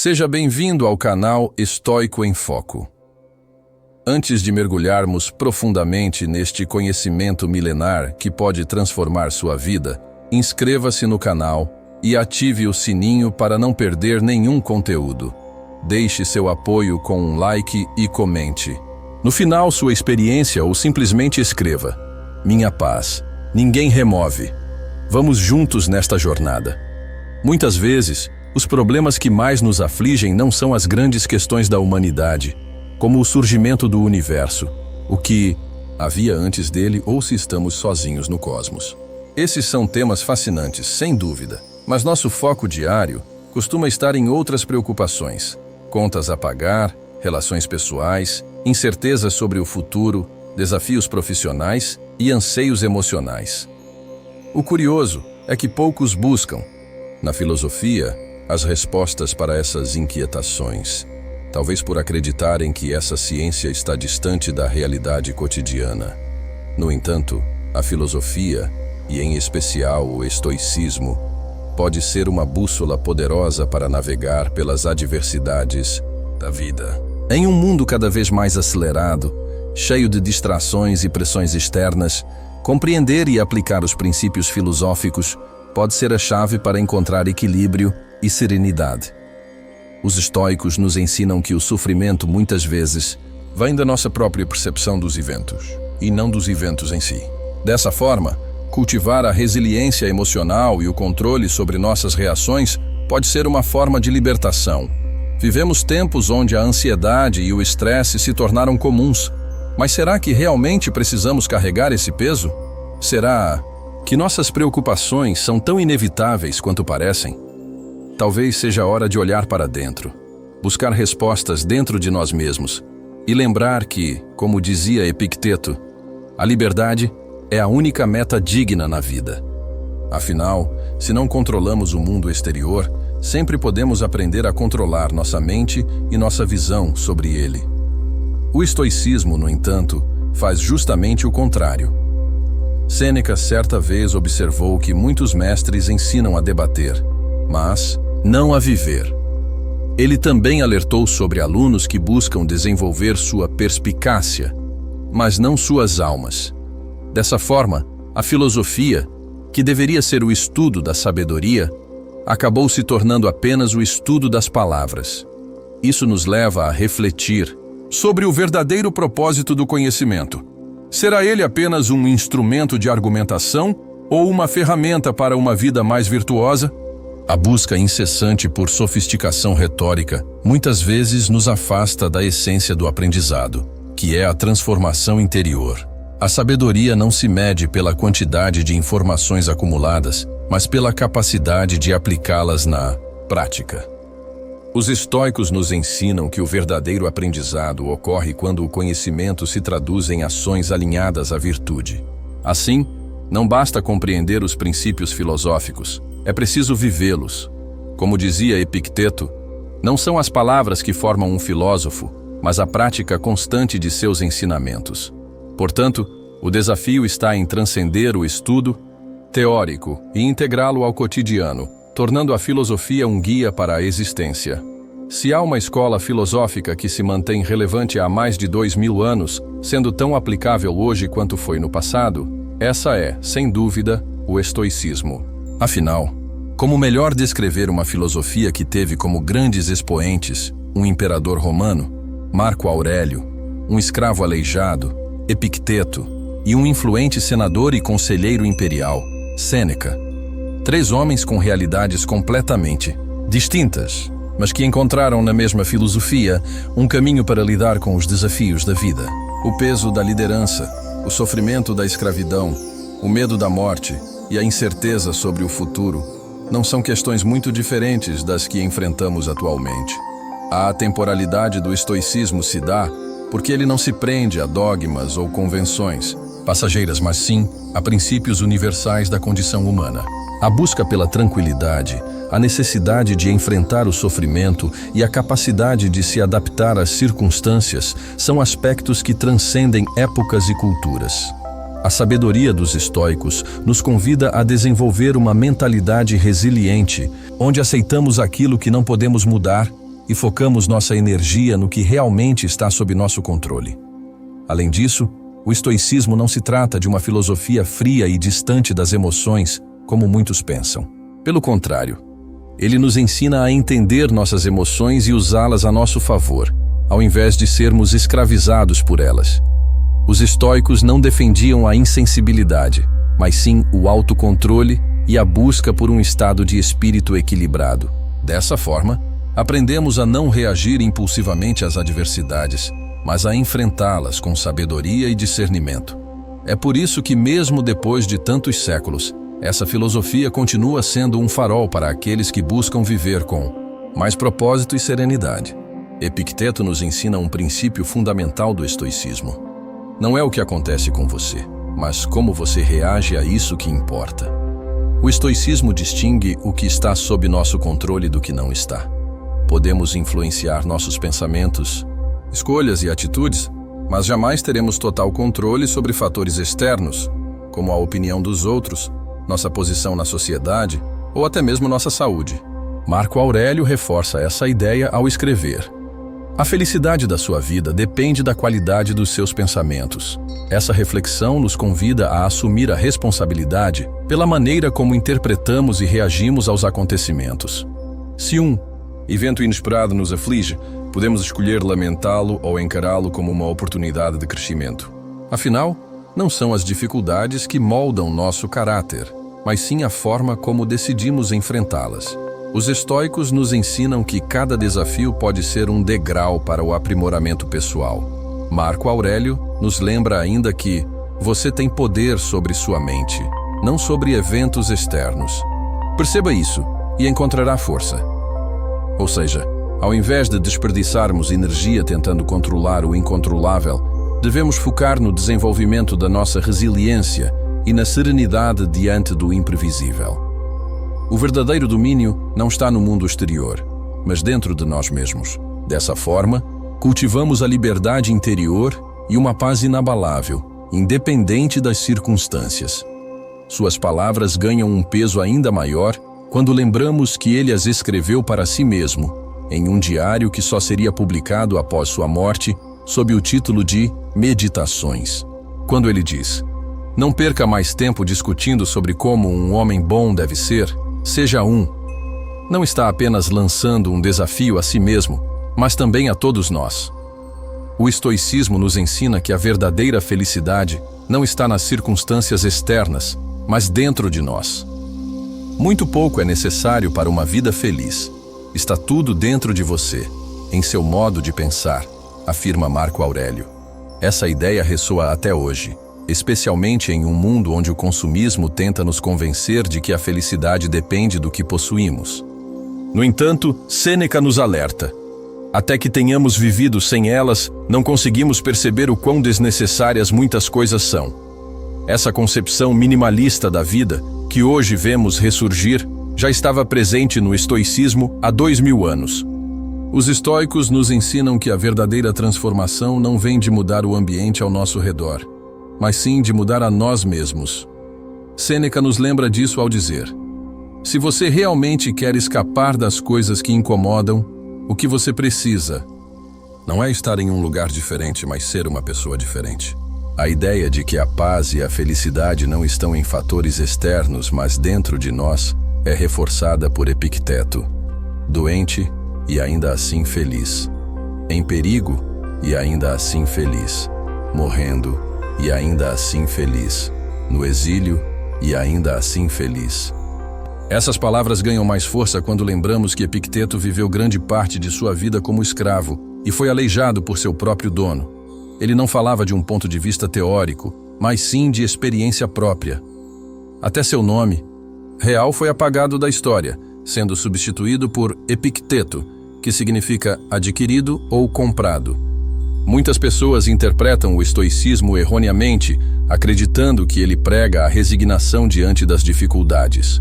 Seja bem-vindo ao canal Estoico em Foco. Antes de mergulharmos profundamente neste conhecimento milenar que pode transformar sua vida, inscreva-se no canal e ative o sininho para não perder nenhum conteúdo. Deixe seu apoio com um like e comente. No final, sua experiência ou simplesmente escreva: Minha paz, ninguém remove. Vamos juntos nesta jornada. Muitas vezes, os problemas que mais nos afligem não são as grandes questões da humanidade, como o surgimento do universo, o que havia antes dele ou se estamos sozinhos no cosmos. Esses são temas fascinantes, sem dúvida, mas nosso foco diário costuma estar em outras preocupações: contas a pagar, relações pessoais, incertezas sobre o futuro, desafios profissionais e anseios emocionais. O curioso é que poucos buscam, na filosofia, as respostas para essas inquietações, talvez por acreditarem que essa ciência está distante da realidade cotidiana. No entanto, a filosofia, e em especial o estoicismo, pode ser uma bússola poderosa para navegar pelas adversidades da vida. Em um mundo cada vez mais acelerado, cheio de distrações e pressões externas, compreender e aplicar os princípios filosóficos pode ser a chave para encontrar equilíbrio e serenidade. Os estoicos nos ensinam que o sofrimento muitas vezes vem da nossa própria percepção dos eventos, e não dos eventos em si. Dessa forma, cultivar a resiliência emocional e o controle sobre nossas reações pode ser uma forma de libertação. Vivemos tempos onde a ansiedade e o estresse se tornaram comuns, mas será que realmente precisamos carregar esse peso? Será que nossas preocupações são tão inevitáveis quanto parecem? Talvez seja hora de olhar para dentro, buscar respostas dentro de nós mesmos e lembrar que, como dizia Epicteto, a liberdade é a única meta digna na vida. Afinal, se não controlamos o mundo exterior, sempre podemos aprender a controlar nossa mente e nossa visão sobre ele. O estoicismo, no entanto, faz justamente o contrário. Sêneca certa vez observou que muitos mestres ensinam a debater, mas não a viver. Ele também alertou sobre alunos que buscam desenvolver sua perspicácia, mas não suas almas. Dessa forma, a filosofia, que deveria ser o estudo da sabedoria, acabou se tornando apenas o estudo das palavras. Isso nos leva a refletir sobre o verdadeiro propósito do conhecimento. Será ele apenas um instrumento de argumentação ou uma ferramenta para uma vida mais virtuosa? A busca incessante por sofisticação retórica muitas vezes nos afasta da essência do aprendizado, que é a transformação interior. A sabedoria não se mede pela quantidade de informações acumuladas, mas pela capacidade de aplicá-las na prática. Os estoicos nos ensinam que o verdadeiro aprendizado ocorre quando o conhecimento se traduz em ações alinhadas à virtude. Assim, não basta compreender os princípios filosóficos, é preciso vivê-los. Como dizia Epicteto, não são as palavras que formam um filósofo, mas a prática constante de seus ensinamentos. Portanto, o desafio está em transcender o estudo teórico e integrá-lo ao cotidiano, tornando a filosofia um guia para a existência. Se há uma escola filosófica que se mantém relevante há mais de 2000 anos, sendo tão aplicável hoje quanto foi no passado, essa é, sem dúvida, o estoicismo. Afinal, como melhor descrever uma filosofia que teve como grandes expoentes um imperador romano, Marco Aurélio, um escravo aleijado, Epicteto, e um influente senador e conselheiro imperial, Sêneca? 3 homens com realidades completamente distintas, mas que encontraram na mesma filosofia um caminho para lidar com os desafios da vida. O peso da liderança, o sofrimento da escravidão, o medo da morte e a incerteza sobre o futuro não são questões muito diferentes das que enfrentamos atualmente. A atemporalidade do estoicismo se dá porque ele não se prende a dogmas ou convenções passageiras, mas sim a princípios universais da condição humana. A busca pela tranquilidade, a necessidade de enfrentar o sofrimento e a capacidade de se adaptar às circunstâncias são aspectos que transcendem épocas e culturas. A sabedoria dos estoicos nos convida a desenvolver uma mentalidade resiliente, onde aceitamos aquilo que não podemos mudar e focamos nossa energia no que realmente está sob nosso controle. Além disso, o estoicismo não se trata de uma filosofia fria e distante das emoções, como muitos pensam. Pelo contrário, ele nos ensina a entender nossas emoções e usá-las a nosso favor, ao invés de sermos escravizados por elas. Os estoicos não defendiam a insensibilidade, mas sim o autocontrole e a busca por um estado de espírito equilibrado. Dessa forma, aprendemos a não reagir impulsivamente às adversidades, mas a enfrentá-las com sabedoria e discernimento. É por isso que, mesmo depois de tantos séculos, essa filosofia continua sendo um farol para aqueles que buscam viver com mais propósito e serenidade. Epicteto nos ensina um princípio fundamental do estoicismo. Não é o que acontece com você, mas como você reage a isso que importa. O estoicismo distingue o que está sob nosso controle do que não está. Podemos influenciar nossos pensamentos, escolhas e atitudes, mas jamais teremos total controle sobre fatores externos, como a opinião dos outros, nossa posição na sociedade ou até mesmo nossa saúde. Marco Aurélio reforça essa ideia ao escrever: a felicidade da sua vida depende da qualidade dos seus pensamentos. Essa reflexão nos convida a assumir a responsabilidade pela maneira como interpretamos e reagimos aos acontecimentos. Se um evento inesperado nos aflige, podemos escolher lamentá-lo ou encará-lo como uma oportunidade de crescimento. Afinal, não são as dificuldades que moldam nosso caráter, mas sim a forma como decidimos enfrentá-las. Os estoicos nos ensinam que cada desafio pode ser um degrau para o aprimoramento pessoal. Marco Aurélio nos lembra ainda que você tem poder sobre sua mente, não sobre eventos externos. Perceba isso e encontrará força. Ou seja, ao invés de desperdiçarmos energia tentando controlar o incontrolável, devemos focar no desenvolvimento da nossa resiliência e na serenidade diante do imprevisível. O verdadeiro domínio não está no mundo exterior, mas dentro de nós mesmos. Dessa forma, cultivamos a liberdade interior e uma paz inabalável, independente das circunstâncias. Suas palavras ganham um peso ainda maior quando lembramos que ele as escreveu para si mesmo, em um diário que só seria publicado após sua morte, sob o título de Meditações. Quando ele diz: não perca mais tempo discutindo sobre como um homem bom deve ser, seja um. Não está apenas lançando um desafio a si mesmo, mas também a todos nós. O estoicismo nos ensina que a verdadeira felicidade não está nas circunstâncias externas, mas dentro de nós. Muito pouco é necessário para uma vida feliz. Está tudo dentro de você, em seu modo de pensar, afirma Marco Aurélio. Essa ideia ressoa até hoje, especialmente em um mundo onde o consumismo tenta nos convencer de que a felicidade depende do que possuímos. No entanto, Sêneca nos alerta: até que tenhamos vivido sem elas, não conseguimos perceber o quão desnecessárias muitas coisas são. Essa concepção minimalista da vida, que hoje vemos ressurgir, já estava presente no estoicismo há 2000 anos. Os estoicos nos ensinam que a verdadeira transformação não vem de mudar o ambiente ao nosso redor, mas sim de mudar a nós mesmos. Sêneca nos lembra disso ao dizer: se você realmente quer escapar das coisas que incomodam, o que você precisa não é estar em um lugar diferente, mas ser uma pessoa diferente. A ideia de que a paz e a felicidade não estão em fatores externos, mas dentro de nós, é reforçada por Epicteto: doente e ainda assim feliz, em perigo e ainda assim feliz, morrendo e ainda assim feliz, no exílio e ainda assim feliz. Essas palavras ganham mais força quando lembramos que Epicteto viveu grande parte de sua vida como escravo e foi aleijado por seu próprio dono. Ele não falava de um ponto de vista teórico, mas sim de experiência própria. Até seu nome real foi apagado da história, sendo substituído por Epicteto, que significa adquirido ou comprado. Muitas pessoas interpretam o estoicismo erroneamente, acreditando que ele prega a resignação diante das dificuldades.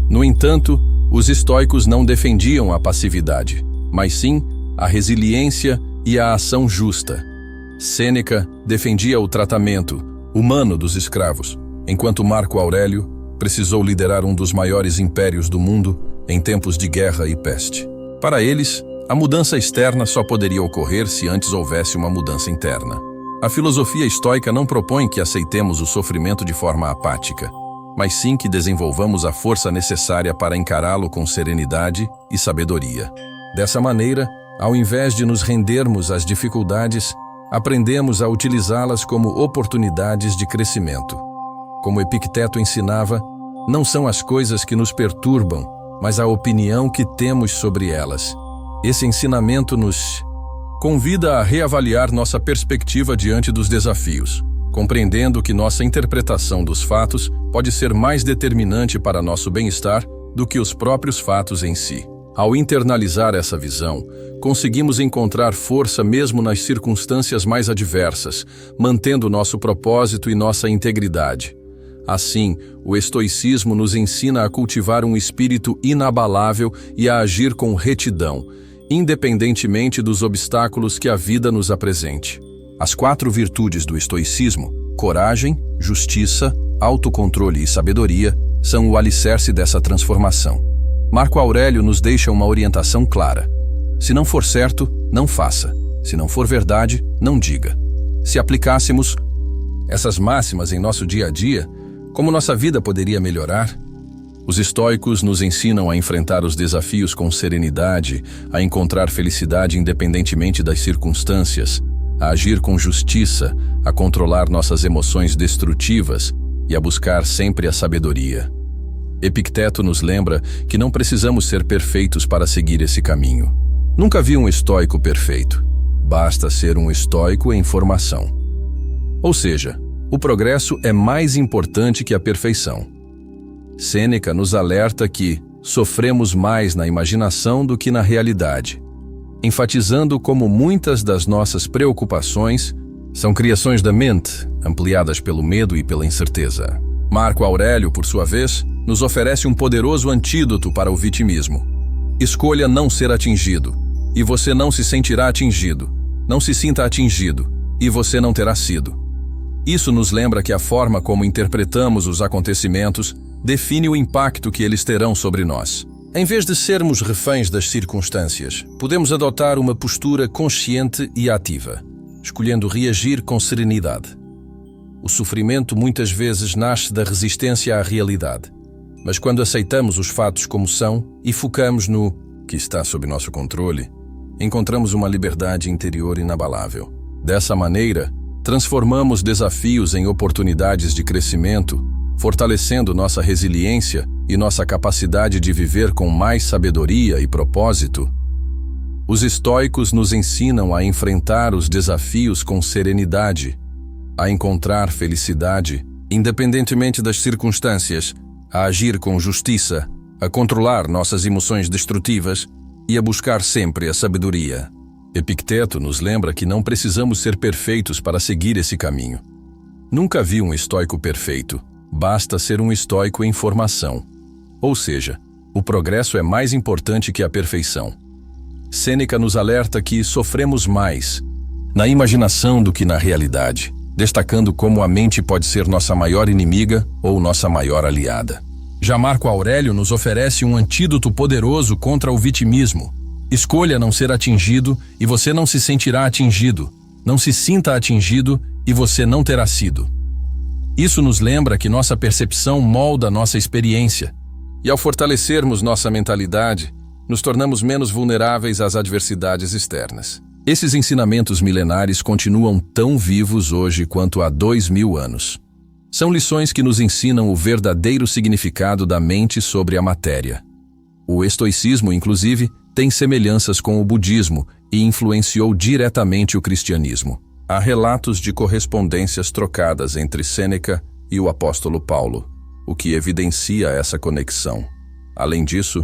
No entanto, os estoicos não defendiam a passividade, mas sim a resiliência e a ação justa. Sêneca defendia o tratamento humano dos escravos, enquanto Marco Aurélio precisou liderar um dos maiores impérios do mundo em tempos de guerra e peste. Para eles, A mudança externa só poderia ocorrer se antes houvesse uma mudança interna. A filosofia estoica não propõe que aceitemos o sofrimento de forma apática, mas sim que desenvolvamos a força necessária para encará-lo com serenidade e sabedoria. Dessa maneira, ao invés de nos rendermos às dificuldades, aprendemos a utilizá-las como oportunidades de crescimento. Como Epicteto ensinava, não são as coisas que nos perturbam, mas a opinião que temos sobre elas. Esse ensinamento nos convida a reavaliar nossa perspectiva diante dos desafios, compreendendo que nossa interpretação dos fatos pode ser mais determinante para nosso bem-estar do que os próprios fatos em si. Ao internalizar essa visão, conseguimos encontrar força mesmo nas circunstâncias mais adversas, mantendo nosso propósito e nossa integridade. Assim, o estoicismo nos ensina a cultivar um espírito inabalável e a agir com retidão, independentemente dos obstáculos que a vida nos apresente. As 4 virtudes do estoicismo, coragem, justiça, autocontrole e sabedoria, são o alicerce dessa transformação. Marco Aurélio nos deixa uma orientação clara. Se não for certo, não faça. Se não for verdade, não diga. Se aplicássemos essas máximas em nosso dia a dia, como nossa vida poderia melhorar? Os estoicos nos ensinam a enfrentar os desafios com serenidade, a encontrar felicidade independentemente das circunstâncias, a agir com justiça, a controlar nossas emoções destrutivas e a buscar sempre a sabedoria. Epicteto nos lembra que não precisamos ser perfeitos para seguir esse caminho. Nunca vi um estoico perfeito. Basta ser um estoico em formação. Ou seja, o progresso é mais importante que a perfeição. Sêneca nos alerta que sofremos mais na imaginação do que na realidade, enfatizando como muitas das nossas preocupações são criações da mente, ampliadas pelo medo e pela incerteza. Marco Aurélio, por sua vez, nos oferece um poderoso antídoto para o vitimismo. Escolha não ser atingido, e você não se sentirá atingido. Não se sinta atingido, e você não terá sido. Isso nos lembra que a forma como interpretamos os acontecimentos define o impacto que eles terão sobre nós. Em vez de sermos reféns das circunstâncias, podemos adotar uma postura consciente e ativa, escolhendo reagir com serenidade. O sofrimento muitas vezes nasce da resistência à realidade, mas quando aceitamos os fatos como são e focamos no que está sob nosso controle, encontramos uma liberdade interior inabalável. Dessa maneira, transformamos desafios em oportunidades de crescimento, fortalecendo nossa resiliência e nossa capacidade de viver com mais sabedoria e propósito. Os estoicos nos ensinam a enfrentar os desafios com serenidade, a encontrar felicidade, independentemente das circunstâncias, a agir com justiça, a controlar nossas emoções destrutivas e a buscar sempre a sabedoria. Epicteto nos lembra que não precisamos ser perfeitos para seguir esse caminho. Nunca vi um estoico perfeito. Basta ser um estoico em formação. Ou seja, o progresso é mais importante que a perfeição. Sêneca nos alerta que sofremos mais na imaginação do que na realidade, destacando como a mente pode ser nossa maior inimiga ou nossa maior aliada. Já Marco Aurélio nos oferece um antídoto poderoso contra o vitimismo. Escolha não ser atingido e você não se sentirá atingido. Não se sinta atingido e você não terá sido. Isso nos lembra que nossa percepção molda nossa experiência, e ao fortalecermos nossa mentalidade, nos tornamos menos vulneráveis às adversidades externas. Esses ensinamentos milenares continuam tão vivos hoje quanto há 2000 anos. São lições que nos ensinam o verdadeiro significado da mente sobre a matéria. O estoicismo, inclusive, tem semelhanças com o budismo e influenciou diretamente o cristianismo. Há relatos de correspondências trocadas entre Sêneca e o apóstolo Paulo, o que evidencia essa conexão. Além disso,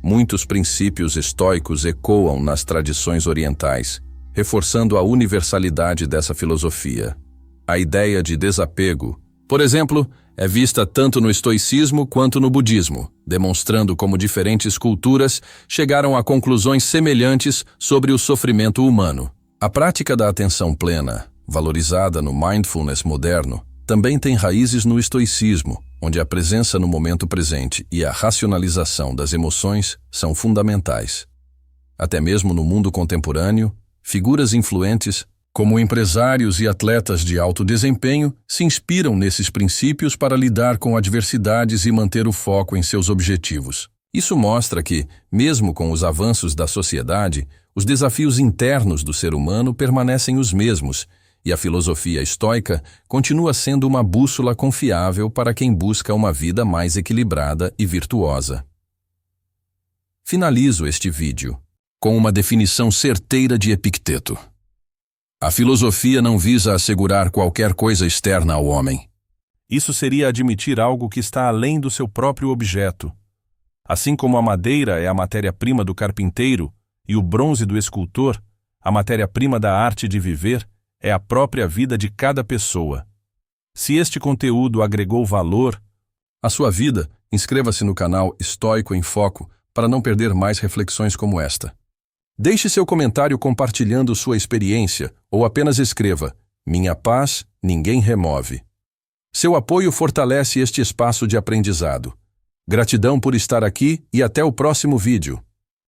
muitos princípios estoicos ecoam nas tradições orientais, reforçando a universalidade dessa filosofia. A ideia de desapego, por exemplo, é vista tanto no estoicismo quanto no budismo, demonstrando como diferentes culturas chegaram a conclusões semelhantes sobre o sofrimento humano. A prática da atenção plena, valorizada no mindfulness moderno, também tem raízes no estoicismo, onde a presença no momento presente e a racionalização das emoções são fundamentais. Até mesmo no mundo contemporâneo, figuras influentes, como empresários e atletas de alto desempenho, se inspiram nesses princípios para lidar com adversidades e manter o foco em seus objetivos. Isso mostra que, mesmo com os avanços da sociedade, os desafios internos do ser humano permanecem os mesmos, e a filosofia estoica continua sendo uma bússola confiável para quem busca uma vida mais equilibrada e virtuosa. Finalizo este vídeo com uma definição certeira de Epicteto. A filosofia não visa assegurar qualquer coisa externa ao homem. Isso seria admitir algo que está além do seu próprio objeto. Assim como a madeira é a matéria-prima do carpinteiro e o bronze do escultor, a matéria-prima da arte de viver é a própria vida de cada pessoa. Se este conteúdo agregou valor à sua vida, inscreva-se no canal Estoico em Foco para não perder mais reflexões como esta. Deixe seu comentário compartilhando sua experiência ou apenas escreva: "Minha paz, ninguém remove". Seu apoio fortalece este espaço de aprendizado. Gratidão por estar aqui e até o próximo vídeo.